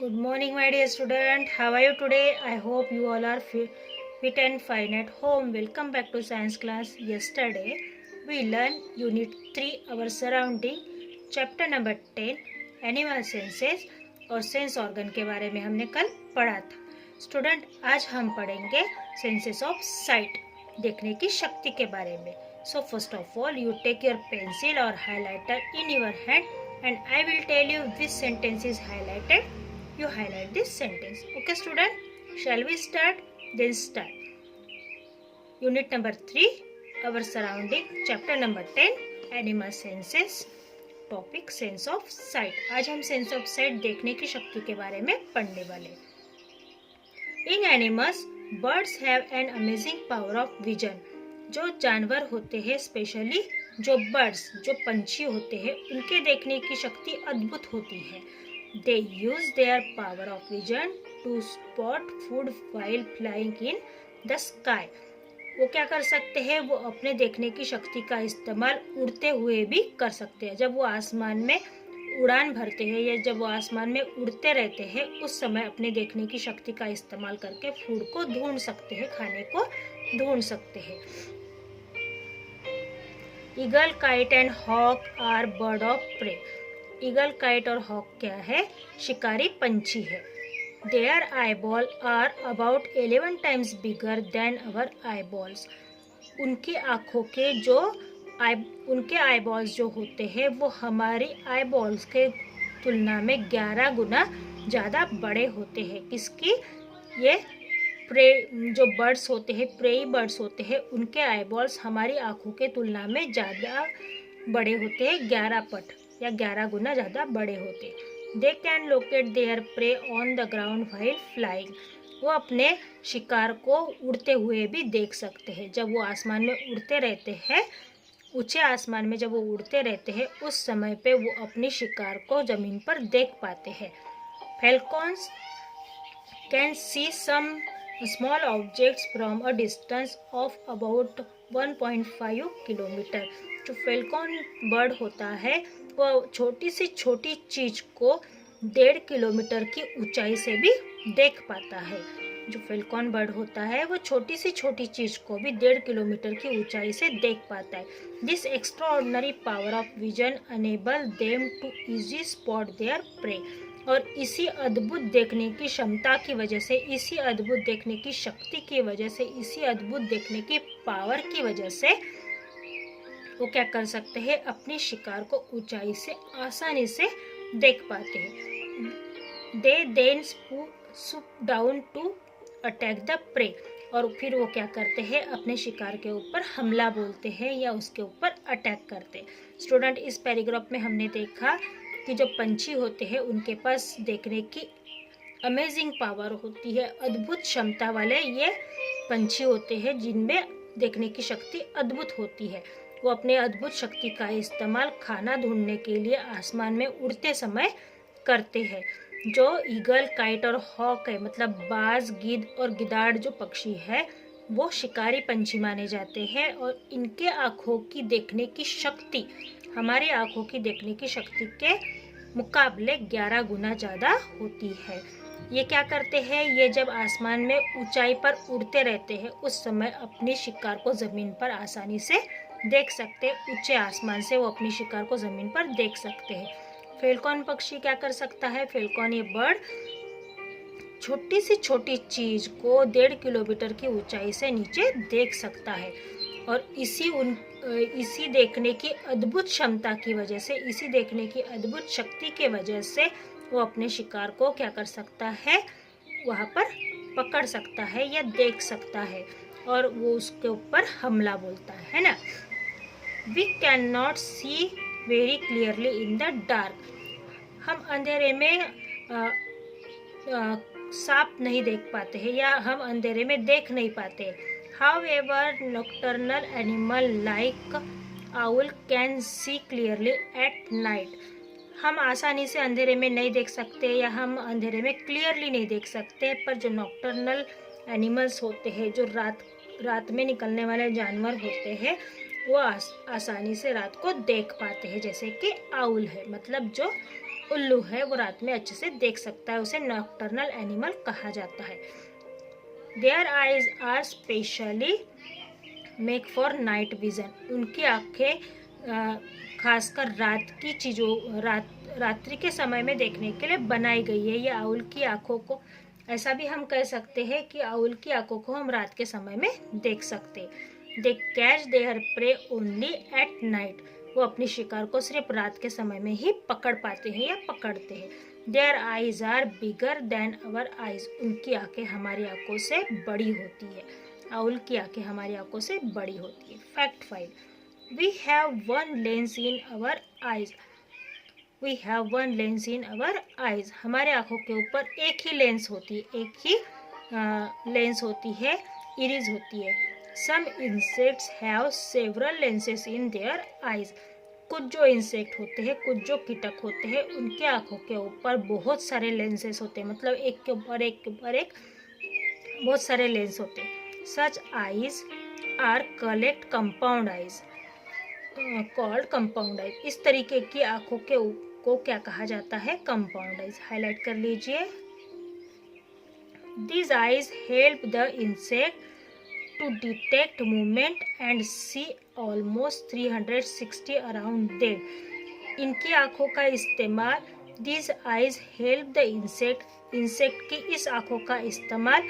Good morning, my dear student. How are you today? I hope you all are fit and fine at home. Welcome back to science class. Yesterday, we learned Unit 3, our surrounding, chapter number 10, Animal Senses और sense organ के बारे में हमने कल पढ़ा था. Student, आज हम पढ़ेंगे सेंसेस ऑफ साइट, देखने की शक्ति के बारे में. So first of all, you take your pencil or highlighter in your hand and I will tell you which sentence is highlighted. You highlight this sentence. Okay, student? Shall we start? Then start. Unit number 3, our surrounding, chapter number 10, Animal Senses, topic sense of sight. आज हम sense of sight, देखने की शक्ति के बारे में पढ़ने वाले. In animals, birds have an amazing power of vision. जो जानवर होते हैं, स्पेशली जो बर्ड्स, जो पंछी होते हैं, उनके देखने की शक्ति अद्भुत होती है. They use their power of vision to spot food while flying in the sky. वो क्या कर सकते हैं? वो अपने देखने की शक्ति का इस्तेमाल उड़ते हुए भी कर सकते हैं. जब वो आसमान में उड़ान भरते हैं या जब वो आसमान में उड़ते रहते हैं, उस समय अपने देखने की शक्ति का इस्तेमाल करके फूड को ढूंढ सकते हैं, खाने को ढूंढ सकते हैं. Eagle, kite and hawk are bird of prey. Eagle, kite और हॉक क्या है? शिकारी पंछी है. Their eyeball are about 11 times bigger than our eyeballs. उनकी आँखों के उनके आईबॉल्स जो होते हैं वो हमारी आईबॉल्स के तुलना में 11 गुना ज़्यादा बड़े होते हैं. किसकी? ये प्रे जो बर्ड्स होते हैं, प्रेई बर्ड्स होते हैं, उनके आईबॉल्स हमारी आँखों के तुलना में ज़्यादा बड़े होते हैं, 11 पट या 11 गुना ज़्यादा बड़े होते हैं. They can locate there prey on the ground while flying. वो अपने शिकार को उड़ते हुए भी देख सकते हैं. जब वो आसमान में उड़ते रहते हैं, ऊंचे आसमान में जब वो उड़ते रहते हैं, उस समय पे वो अपनी शिकार को ज़मीन पर देख पाते हैं. Falcons can see some small objects from a distance of about 1.5 kilometre. जो फैल्कॉन बर्ड होता है वो छोटी से छोटी चीज को 1.5 किलोमीटर की ऊंचाई से भी देख पाता है. जो फैल्कॉन बर्ड होता है वो छोटी से छोटी चीज को भी 1.5 किलोमीटर की ऊंचाई से देख पाता है. This extraordinary power of vision enable them to easy spot their prey. और इसी अद्भुत देखने की क्षमता की वजह से, इसी अद्भुत देखने की शक्ति की वजह से, इसी अद्भुत देखने की पावर की वजह से वो क्या कर सकते हैं? अपने शिकार को ऊंचाई से आसानी से देख पाते हैं. They then swoop down to attack the prey. और फिर वो क्या करते हैं? अपने शिकार के ऊपर हमला बोलते हैं या उसके ऊपर अटैक करते हैं. स्टूडेंट, इस पैराग्राफ में हमने देखा कि जो पंछी होते हैं उनके पास देखने की अमेजिंग पावर होती है. अद्भुत क्षमता वाले ये पंछी होते हैं जिनमें देखने की शक्ति अद्भुत होती है. वो अपने अद्भुत शक्ति का इस्तेमाल खाना ढूंढने के लिए आसमान में उड़ते समय करते हैं. जो ईगल, काइट और हॉक है, मतलब बाज, गिद्ध और गिदाड़ जो पक्षी है, वो शिकारी पंछी माने जाते हैं. और इनके आँखों की देखने की शक्ति हमारी आँखों की देखने की शक्ति के मुकाबले 11 गुना ज़्यादा होती है. ये क्या करते हैं? ये जब आसमान में ऊंचाई पर उड़ते रहते हैं, उस समय अपने शिकार को ज़मीन पर आसानी से देख सकते हैं. ऊंचे आसमान से वो अपनी शिकार को ज़मीन पर देख सकते हैं. फैल्कॉन पक्षी क्या कर सकता है? फैल्कॉन ये बर्ड छोटी से छोटी चीज़ को 1.5 किलोमीटर की ऊंचाई से नीचे देख सकता है. और इसी देखने की अद्भुत क्षमता की वजह से, इसी देखने की अद्भुत शक्ति के वजह से वो अपने शिकार को क्या कर सकता है? वहाँ पर पकड़ सकता है या देख सकता है और वो उसके ऊपर हमला बोलता है ना. We can not see very clearly in the dark. हम अंधेरे में साफ नहीं देख पाते हैं या हम अंधेरे में देख नहीं पाते. However, nocturnal animal like owl can see clearly at night. हम आसानी से अंधेरे में नहीं देख सकते या हम अंधेरे में क्लियरली नहीं देख सकते, पर जो नॉक्टर्नल एनिमल्स होते हैं, जो रात में निकलने वाले जानवर होते हैं, वो आसानी से रात को देख पाते हैं. जैसे कि आउल है, मतलब जो उल्लू है वो रात में अच्छे से देख सकता है, उसे नॉक्टर्नल एनिमल कहा जाता है। Their eyes are specially make for night vision, उनकी आँखें खासकर रात की चीज़ों रात्रि के समय में देखने के लिए बनाई गई है। ये आउल की आँखों को, ऐसा भी हम कह सकते हैं कि आउल की आँखों को हम रात के समय में देख सकते हैं। They catch their prey only at night, वो अपनी शिकार को सिर्फ रात के समय में ही पकड़ पाते हैं या पकड़ते हैं। Their eyes are bigger than our eyes, उनकी आँखें हमारी आँखों से बड़ी होती है। आउल की आँखें हमारी आँखों से बड़ी होती है। Fact 5, we have one lens in our eyes, we have one lens in our eyes, हमारे आँखों के ऊपर एक ही लेंस होती है, एक ही लेंस होती है, इरिज होती है। Some insects have several lenses in their eyes, कुछ जो इंसेक्ट होते हैं, कुछ जो कीटक होते हैं, उनके आँखों के ऊपर बहुत सारे लेंसेस होते हैं, मतलब एक के ऊपर एक के ऊपर एक बहुत सारे लेंस होते हैं। Such eyes are collect compound eyes, called compound eyes, इस तरीके की आँखों को क्या कहा जाता है? Compound eyes. हाईलाइट कर लीजिए। These eyes help the insect to detect movement and see almost 360 around them. इनकी आँखों का इस्तेमाल, These eyes help the insect की इस आँखों का इस्तेमाल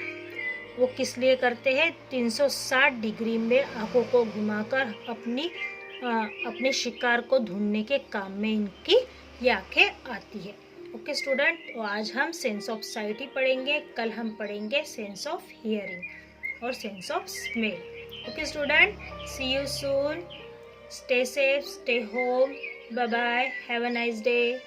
वो किस लिए करते हैं? 360 डिग्री में आँखों को घुमाकर अपने शिकार को ढूंढने के काम में इनकी ये आँखें आती है। ओके स्टूडेंट, तो आज हम सेंस ऑफ साइट ही पढ़ेंगे, कल हम पढ़ेंगे सेंस ऑफ हियरिंग और sense of smell. Okay student, see you soon, stay safe, stay home, bye bye, have a nice day.